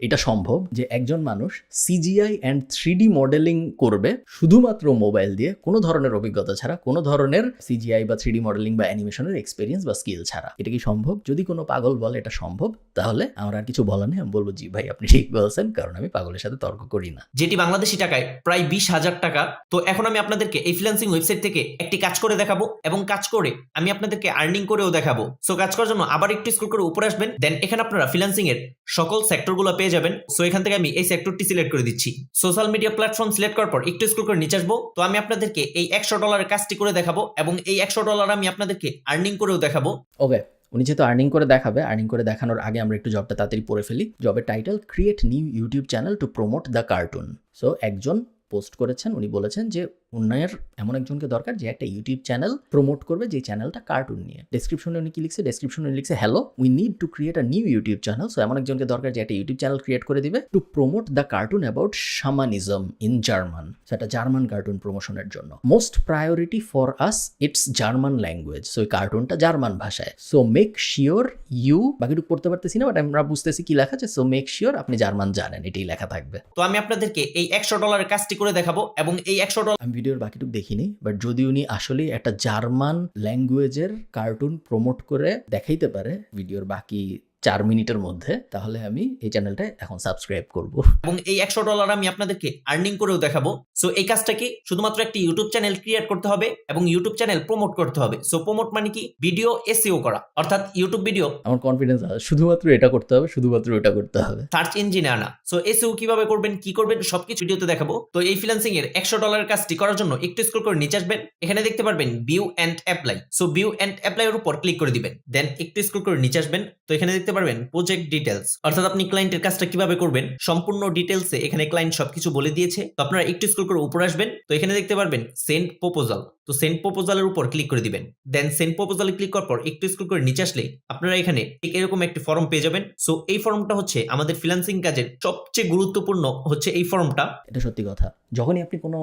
এটা সম্ভব যে একজন মানুষ সিজিআই অ্যান্ড 3D মডেলিং করবে শুধুমাত্র মোবাইল দিয়ে, কোনো ধরনের অভিজ্ঞতা ছাড়া, কোনো ধরনের সিজিআই বা 3D মডেলিং বা অ্যানিমেশনের এক্সপিরিয়েন্স বা স্কিল ছাড়া। এটা কি সম্ভব? যদি কোনো পাগল বলে এটা সম্ভব, তাহলে আমার আর কিছু বলার নেই, আমি বলবো জি ভাই আপনি ঠিক বলছেন, কারণ আমি পাগলের সাথে তর্ক করি না। যেটি বাংলাদেশি টাকায় প্রায় 20,000 টাকা। তো এখন আমি আপনাদেরকে এই ফ্রিল্যান্সিং ওয়েবসাইট থেকে একটি কাজ করে দেখাবো এবং কাজ করে আমি আপনাদেরকে আর্নিং করেও দেখাবো। সো কাজ করার জন্য আবার একটু স্ক্রল করে উপরে আসবেন, দেন এখানে আপনারা ফ্রিল্যান্সিং এর সকল সেক্টরগুলো পেয়ে যাবেন। সো এখান থেকে আমি এই সেক্টরটি সিলেক্ট করে দিচ্ছি। সোশ্যাল মিডিয়া প্ল্যাটফর্ম সিলেক্ট করার পর একটু স্ক্রল করে নিচে আসবো। তো আমি আপনাদেরকে এই $100 কাজটি করে দেখাবো এবং এই $100 আমি আপনাদেরকে আর্নিং করেও দেখাবো। ওকে, উনি যেহেতু আর্নিং করে দেখাবে, আর্নিং করে দেখানোর আগে আমরা একটু জবটা তাড়াতাড়ি পড়ে ফেলি। জবের title create new YouTube channel to promote the cartoon. So একজন পোস্ট করেছেন, উনি বলেছেন যে উন্নয়ের এমন একজনকে দরকার যে একটা ইউটিউব চ্যানেল প্রমোট করবে যে চ্যানেলটা কার্টুন নিয়ে। ডেসক্রিপশনে উনি কি লিখছে? ডেসক্রিপশনে উনি লিখছে hello we need to create a new YouTube channel. So এমন একজনকে দরকার যে একটা ইউটিউব চ্যানেল ক্রিয়েট করে দিবে to promote the cartoon about shamanism in German. সেটা জার্মান কার্টুন প্রমোশনের জন্য। Most priority for us it's German language. So এই কার্টুনটা জার্মান ভাষায়। সো মেক শিওর ইউ, বাকিটুকু পড়তে পারতেছি না বাট আমরা বুঝতেছি কি লেখা আছে। সো মেক শিওর আপনি জার্মান জানেন, এটাই লেখা থাকবে। তো আমি আপনাদেরকে এই $100 কাজটি করে দেখাবো এবং এই $100 আমি ভিডিওর বাকিটুকু দেখিনি, বাট যদি উনি আসলে একটা জার্মান ল্যাঙ্গুয়েজের কার্টুন প্রমোট করে দেখাইতে পারে ভিডিওর বাকি 4 মিনিটের মধ্যে, তাহলে আমি এই চ্যানেলটা এখন সাবস্ক্রাইব করব এবং এই $100 আমি আপনাদেরকে আর্নিং করেও দেখাবো। সো এই কাজটা কি? শুধুমাত্র একটি ইউটিউব চ্যানেল ক্রিয়েট করতে হবে এবং ইউটিউব চ্যানেল প্রমোট করতে হবে। সো প্রমোট মানে কি? ভিডিও এসইও করা, অর্থাৎ ইউটিউব ভিডিও আমার কনফিডেন্স আছে শুধুমাত্র এটা করতে হবে, শুধুমাত্র এটা করতে হবে। সার্চ ইঞ্জিনে আনা। সো এসইও কিভাবে করবেন, কি করবেন সবকিছু ভিডিওতে দেখাবো। তো এই ফ্রিল্যান্সিং এর $100 কাজটি করার জন্য একটু স্ক্রল করে নিচে আসবেন, এখানে দেখতে পারবেন view and apply. So view and apply এর উপর ক্লিক করে দিবেন, দেন একটু স্ক্রল করে নিচে আসবেন। তো এখানে দেখতে পারবেন প্রজেক্ট ডিটেলস, অর্থাৎ আপনি ক্লায়েন্টের কাজটা কিভাবে করবেন সম্পূর্ণ ডিটেলসে এখানে ক্লায়েন্ট সবকিছু বলে দিয়েছে। তো আপনারা একটু স্ক্রল করে উপরে আসবেন, তো এখানে দেখতে পারবেন সেন্ড প্রপোজাল। তো সেন্ড প্রপোজালের উপর ক্লিক করে দিবেন, দেন সেন্ড প্রপোজালে ক্লিক করার পর একটু স্ক্রল করে নিচে আসলে আপনারা এখানে এরকম একটি ফর্ম পেয়ে যাবেন। সো এই ফর্মটা হচ্ছে আমাদের ফ্রিল্যান্সিং কাজের সবচেয়ে গুরুত্বপূর্ণ হচ্ছে এই ফর্মটা। এটা সত্যি কথা, যখনই আপনি কোনো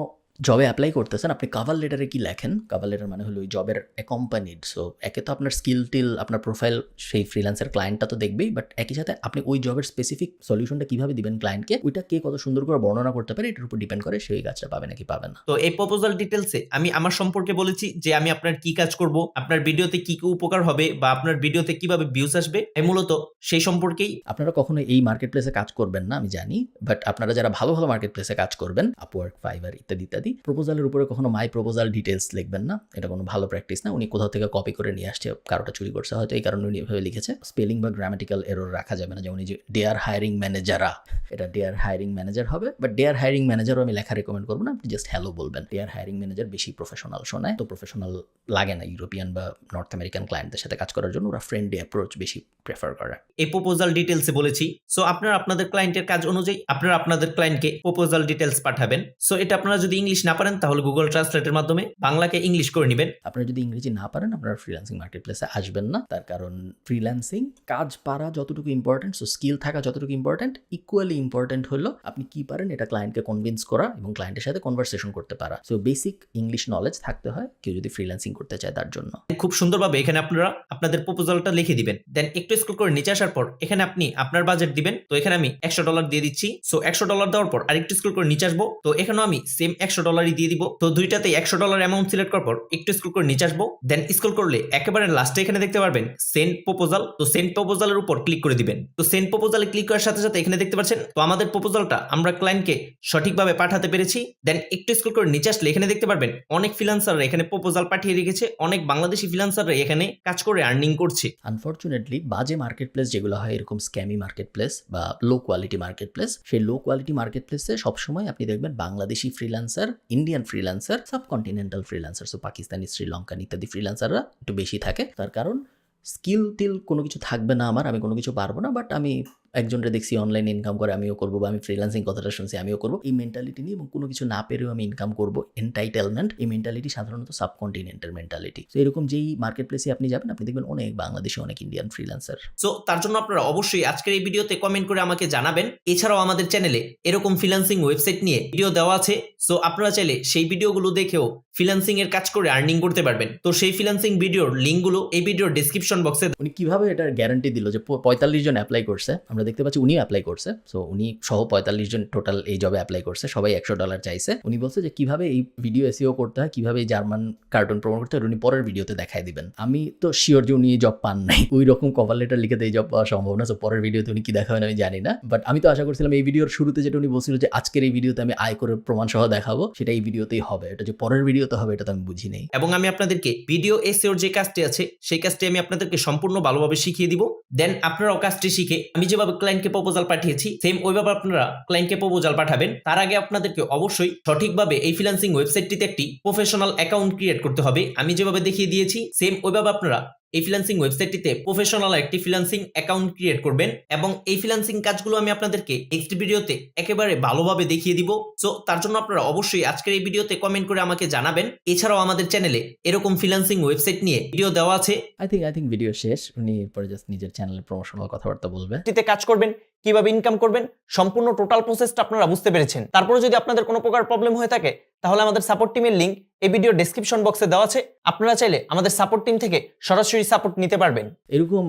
জবে অ্যাপ্লাই করতেছেন আপনি কভার লেটারে কি লেখেন? কভার লেটার মানে হলো ওই জবের অ্যাকম্পানিড। সো একে তো আপনার স্কিল টিল, আপনার প্রোফাইল সেই ফ্রিল্যান্সের ক্লায়েন্টটা তো দেখবেই, বাট একই সাথে আপনি ওই জবের স্পেসিফিক সলিউশনটা কিভাবে দিবেন ক্লায়েন্টকে, ওইটা কে কত সুন্দর করে বর্ণনা করতে পারে এটার উপর ডিপেন্ড করে সেই কাজটা পাবে নাকি পাবে না। তো এই প্রপোজাল ডিটেলসে আমি আমার সম্পর্কে বলেছি যে আমি আপনার কি কাজ করব, আপনার ভিডিওতে কি কি উপকার হবে বা আপনার ভিডিওতে কিভাবে ভিউজ আসবে, এই মূলত সেই সম্পর্কেই। আপনারা কখনো এই মার্কেট প্লেসে কাজ করবেন না আমি জানি, বাট আপনারা যারা ভালো ভালো মার্কেট প্লেসে কাজ করবেন, আপওয়ার্ক, ফাইবার ইত্যাদি ইত্যাদি, প্রপোজালের উপরে কখনো মাই প্রপোজাল ডিটেলস লিখবেন না। এটা কোনো ভালো প্র্যাকটিস না। উনি কোথাও থেকে কপি করে নিয়ে আসছে, কারোটা চুরি করছে হয়তো, এই কারণে উনি এভাবে লিখেছে। স্পেলিং বা গ্রামাটিক্যাল এরর রাখা যাবে না, যেমন যে ডেয়ার হায়ারিং ম্যানেজাররা, এটা ডেয়ার হায়ারিং ম্যানেজার হবে, বাট ডেয়ার হায়ারিং ম্যানেজারও আমি লেখা রেকমেন্ড করবো না, আপনি জাস্ট হ্যালো বলবেন। ডেয়ার হায়ারিং ম্যানেজার বেশি প্রফেশনাল শোনায়, তো প্রফেশনাল লাগে না ইউরোপিয়ান বা নর্থ আমেরিকান ক্লায়েন্টদের সাথে কাজ করার জন্য, ওরা ফ্রেন্ডলি অ্যাপ্রোচ বেশি প্রেফার করে। এই প্রপোজাল ডিটেলসে বলেছি। সো আপনারা আপনাদের ক্লায়েন্টের কাজ অনুযায়ী আপনারা আপনাদের ক্লায়েন্টকে প্রপোজাল ডিটেলস পাঠাবেন। সো এটা আপনারা যদি ইংলিশ না পারেন তাহলে গুগল ট্রান্সলেটের মাধ্যমে বাংলাকে ইংলিশ করে নেবেন। আপনারা যদি ইংরেজি না পারেন আপনারা ফ্রিল্যান্সিং মার্কেট প্লেসে আসবেন না, তার কারণ ফ্রিল্যান্সিং কাজ পারা যতটুকু ইম্পর্টেন্ট, সো স্কিল থাকা যতটুকু ইম্পর্টেন্ট, ইকুয়ালি ইম্পর্টেন্ট হলো আপনি কি পারেন এটা ক্লায়েন্টকে কনভিন্স করা এবং ক্লায়েন্টের সাথে কনভারসেশন করতে পারা। সো বেসিক ইংলিশ নলেজ থাকতে হয় কেউ যদি ফ্রিল্যান্সিং করতে চায় তার জন্য। খুব সুন্দরভাবে এখানে আপনারা আপনাদের প্রপোজালটা লিখে দিবেন, দেন একটু স্ক্রল করে নিচে আসার পর এখানে আপনি আপনার বাজেট দিবেন। তো এখানে আমি $100 দিয়ে দিচ্ছি। সো $100 দেওয়ার পর আরেকটু স্ক্রল করে নিচে আসবো, তো এখানেও আমি সেম $100 দিয়ে দিব। তো দুইটাতেই $100 অ্যামাউন্ট সিলেক্ট করার পর একটু স্ক্রল করে নিচে আসবো, দেন স্ক্রল করলে একেবারে লাস্টে এখানে দেখতে পারবেন সেন্ড প্রপোজাল। তো সেন্ড প্রপোজালের উপর ক্লিক করে দিবেন। তো সেন্ড প্রপোজালে ক্লিক করার সাথে সাথে এখানে দেখতে পাচ্ছেন তো আমাদের প্রপোজালটা আমরা ক্লায়েন্টকে সঠিকভাবে পাঠাতে পেরেছি। দেন একটু স্ক্রল করে নিচে আসলে এখানে দেখতে পারবেন অনেক ফ্রিল্যান্সাররা এখানে প্রপোজাল পাঠিয়ে রেখেছে, অনেক বাংলাদেশি ফ্রিল্যান্সাররা এখানে কাজ করে আর্নিং করছে। আনফরচুনেটলি বাজে মার্কেট প্লেস যেগুলো হয়, এরকম স্ক্যামি মার্কেট প্লেস বা লো কোয়ালিটি মার্কেট প্লেস, সেই লো কোয়ালিটি মার্কেট প্লেসে সবসময় আপনি দেখবেন Bangladeshi freelancer Indian freelancer, subcontinental freelancer, so Pakistani, Sri Lankan ইত্যাদি ফ্রিল্যান্সাররা একটু বেশি থাকে। তার কারণ স্কিল টিল কোনো কিছু থাকবে না আমার, আমি কোনো কিছু পারবো না, বাট আমি একজনরে দেখছি অনলাইন ইনকাম করে, আমিও করবো, বা আমি ফ্রিল্যান্সিং কথাটা শুনছি আমিও করবো, এই মেন্টালিটি নিয়ে, এবং কোনো কিছু না পেরেও আমি ইনকাম করবো, এন্টাইটেলমেন্ট, এই মেন্টালিটি সাধারণত সাবকন্টিনেন্টাল মেন্টালিটি। তো এরকম যেই মার্কেট প্লেসে আপনি যাবেন, আপনি দেখবেন অনেক বাংলাদেশে, অনেক ইন্ডিয়ান ফ্রিল্যান্সার। সো তার জন্য আপনারা অবশ্যই আজকের এই ভিডিওতে কমেন্ট করে আমাকে জানাবেন। এছাড়াও আমাদের চ্যানেলে এরকম ফ্রিল্যান্সিং ওয়েবসাইট নিয়ে ভিডিও দেওয়া আছে, সো আপনারা চাইলে সেই ভিডিওগুলো দেখেও ফ্রিল্যান্সিং এর কাজ করে আর্নিং করতে পারবেন। তো সেই ফ্রিল্যান্সিং ভিডিওর লিঙ্কগুলো এই ভিডিওর ডেসক্রিপশন বক্সে। উনি কিভাবে এটার গ্যারান্টি দিল যে 45 জন অ্যাপ্লাই করছে, আমরা দেখতে পাচ্ছি উনি অ্যাপ্লাই করছে, সো উনি সহ 45 জন টোটাল এই জবে অ্যাপ্লাই করছে, সবাই $100 চাইছে। উনি বলছে যে কিভাবে এই ভিডিও এসইও করতে হয়, কিভাবে এই জার্মান কার্টুন প্রমোট করতে হয়, উনি পরের ভিডিওতে দেখায় দিবেন। আমি তো শিওর যে উনি এই জব পান নাই, ওই রকম কভার লেটার লিখে এই জব পাওয়া সম্ভব না, সো পরের ভিডিওতে উনি কি দেখাবেন আমি জানি না, বাট আমি তো আশা করছিলাম এই ভিডিওর শুরুতে যেটা উনি বলছিল যে আজকের এই ভিডিওতে আমি আয় করে প্রমাণ সহ দেখাবো, সেটা এই ভিডিওতেই হবে। এটা যে পরের ভিডিওতে হবে এটা তো আমি বুঝি নেই। এবং আমি আপনাদেরকে ভিডিও এসইওর যে কাজটি আছে সেই কাজটি আমি আপনাদেরকে সম্পূর্ণ ভালোভাবে শিখিয়ে দিব। দেন আপনারাও কাজটি শিখে আমি যেভাবে ক্লায়েন্টকে প্রপোজাল পাঠিয়েছি সেম ওইভাবে আপনারা ক্লায়েন্টকে প্রপোজাল পাঠাবেন। তার আগে আপনাদেরকে অবশ্যই সঠিকভাবে এই ফ্রিল্যান্সিং ওয়েবসাইটটিতে একটি প্রফেশনাল অ্যাকাউন্ট ক্রিয়েট করতে হবে। আমি যেভাবে দেখিয়ে দিয়েছি সেম ওইভাবে আপনারা এই ফ্রিল্যান্সিং ওয়েবসাইটটিতে প্রফেশনাল একটি ফ্রিল্যান্সিং অ্যাকাউন্ট ক্রিয়েট করবেন, এবং এই ফ্রিল্যান্সিং কাজগুলো আমি আপনাদেরকে নেক্সট ভিডিওতে একেবারে ভালোভাবে দেখিয়ে দিব। সো তার জন্য আপনারা অবশ্যই আজকের এই ভিডিওতে কমেন্ট করে আমাকে জানাবেন। এছাড়াও আমাদের চ্যানেলে এরকম ফ্রিল্যান্সিং ওয়েবসাইট নিয়ে ভিডিও দেওয়া আছে। আই থিঙ্ক ভিডিও শেষ, উনি এরপরে জাস্ট নিজের চ্যানেলের প্রমোশনাল কথাবার্তা বলবে। তে কাজ করবেন, কিভাবে ইনকাম করবেন, সম্পূর্ণ টোটাল প্রসেসটা আপনারা বুঝতে পেরেছেন। তারপরে যদি আপনাদের কোনো প্রকার প্রবলেম হয়ে থাকে তাহলে আমাদের সাপোর্ট টিমের লিংক এই ভিডিও ডেসক্রিপশন বক্সে দেওয়া আছে, আপনারা চাইলে আমাদের সাপোর্ট টিম থেকে সরাসরি সাপোর্ট নিতে পারবেন। এরকম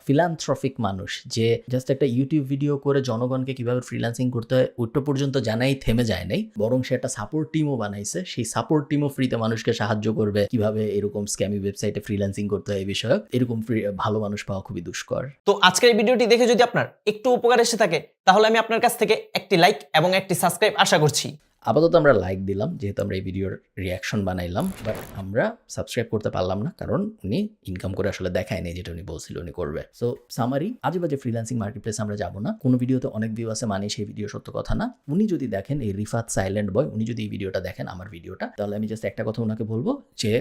ফিলান্থ্রফিক মানুষ যে জাস্ট একটা ইউটিউব ভিডিও করে জনগণকে কিভাবে ফ্রিল্যান্সিং করতে হয় ওইটা পর্যন্ত জানাই থেমে যায় নাই, বরং সে একটা সাপোর্ট টিমও বানাইছে, সেই সাপোর্ট টিমও ফ্রিতে মানুষকে সাহায্য করবে কিভাবে এরকম স্ক্যামি ওয়েবসাইটে ফ্রিল্যান্সিং করতে হয় এই বিষয়ে। এরকম ভালো মানুষ পাওয়া খুবই দুষ্কর। তো আজকের এই ভিডিওটি দেখে যদি আপনার একটু উপকার এসে থাকে তাহলে আমি আপনার কাছ থেকে একটি লাইক এবং একটি সাবস্ক্রাইব আশা করছি। আপাতত আমরা লাইক দিলাম যেহেতু আমরা এই ভিডিওর রিয়াকশন বানাইলাম, বাট আমরা সাবস্ক্রাইব করতে পারলাম না কারণ উনি ইনকাম করে আসলে দেখায় নেই যেটা উনি বলছিল উনি করবে। সো সামারি, আজে বাজে ফ্রিল্যান্সিং মার্কেট প্লেসে আমরা যাবো না। কোনো ভিডিওতে অনেক ভিউ আছে মানে সেই ভিডিও সত্য কথা না। উনি যদি দেখেন এই রিফাত সাইলেন্ট বয়, উনি যদি এই ভিডিওটা দেখেন আমার ভিডিওটা, তাহলে আমি জাস্ট একটা কথা ওনাকে বলবো যে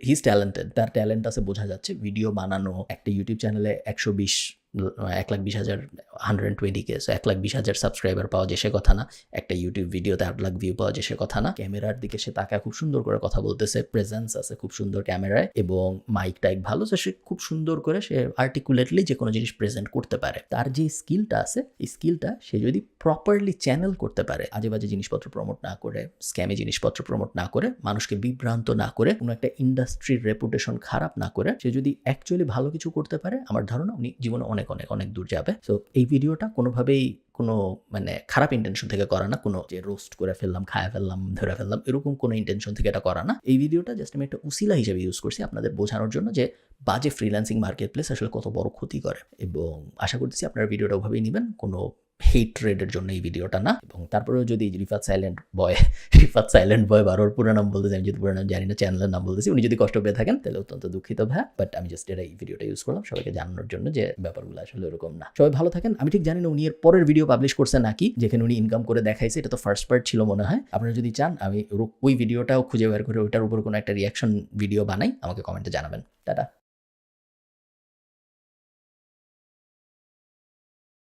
হিজ ট্যালেন্টেড, তার ট্যালেন্ট আছে বোঝা যাচ্ছে। ভিডিও বানানো, একটা ইউটিউব চ্যানেলে 1,20,000 120K, সো 1,20,000 সাবস্ক্রাইবার পাওয়া যে সে কথা না। একটা ইউটিউব ভিডিওতে 8 লাখ ভিউ পাওয়া যে সে কথা না। ক্যামেরার দিকে সে তাকায় খুব সুন্দর করে কথা বলতেছে, প্রেজেন্স আছে খুব সুন্দর ক্যামেরায়, এবং মাইক টাইক ভালো, সো সে খুব সুন্দর করে সে আর্টিকুলেটলি যে কোনো জিনিস প্রেজেন্ট করতে পারে। তার যে স্কিলটা আছে এই স্কিলটা সে যদি প্রপারলি চ্যানেল করতে পারে, আজে বাজে জিনিসপত্র প্রমোট না করে, স্ক্যামি জিনিসপত্র প্রমোট না করে, মানুষকে বিভ্রান্ত না করে, কোনো একটা ইন্ডাস্ট্রির রেপুটেশন খারাপ না করে, সে যদি অ্যাকচুয়ালি ভালো কিছু করতে পারে, আমার ধারণা উনি জীবনে অনেক অনেক অনেক দূর যাবে। সো এই ভিডিওটা কোনোভাবেই কোনো মানে খারাপ ইন্টেনশন থেকে করা না, কোনো যে রোস্ট করে ফেললাম, খায় ফেললাম, ধরে ফেললাম, এরকম কোনো ইন্টেনশন থেকে এটা করা না। এই ভিডিওটা জাস্ট আমি একটা উসিলা হিসেবে ইউজ করছি আপনাদের বোঝানোর জন্য যে বাজে ফ্রিল্যান্সিং মার্কেট প্লেস আসলে কত বড় ক্ষতি করে, এবং আশা করতেছি আপনারা ভিডিওটা ওভাবেই নেবেন, কোনো হেট্রেডের জন্য এই ভিডিওটা না। এবং তারপরেও যদি রিফাত সাইলেন্ট বয় বারোর পুরো নাম বলতেছি, আমি যদি পুরো নাম জানি না, চ্যানেলের নাম বলতেছি, উনি যদি কষ্ট পেয়ে থাকেন তাহলে অত্যন্ত দুঃখিত ভাই, বাট আমি জাস্ট এই ভিডিওটা ইউজ করলাম সবাইকে জানানোর জন্য যে ব্যাপারগুলো আসলে এরকম না। সবাই ভালো থাকেন। আমি ঠিক জানি না উনি এর পরের ভিডিও পাবলিশ করছে নাকি, যেখানে উনি ইনকাম করে দেখাইছে, এটা তো ফার্স্ট পার্ট ছিল মনে হয়। আপনারা যদি চান আমি ওই ভিডিওটাও খুঁজে বের করে ওইটার উপর কোনো একটা রিয়াকশন ভিডিও বানাই, আমাকে কমেন্টে জানাবেন। টাটা।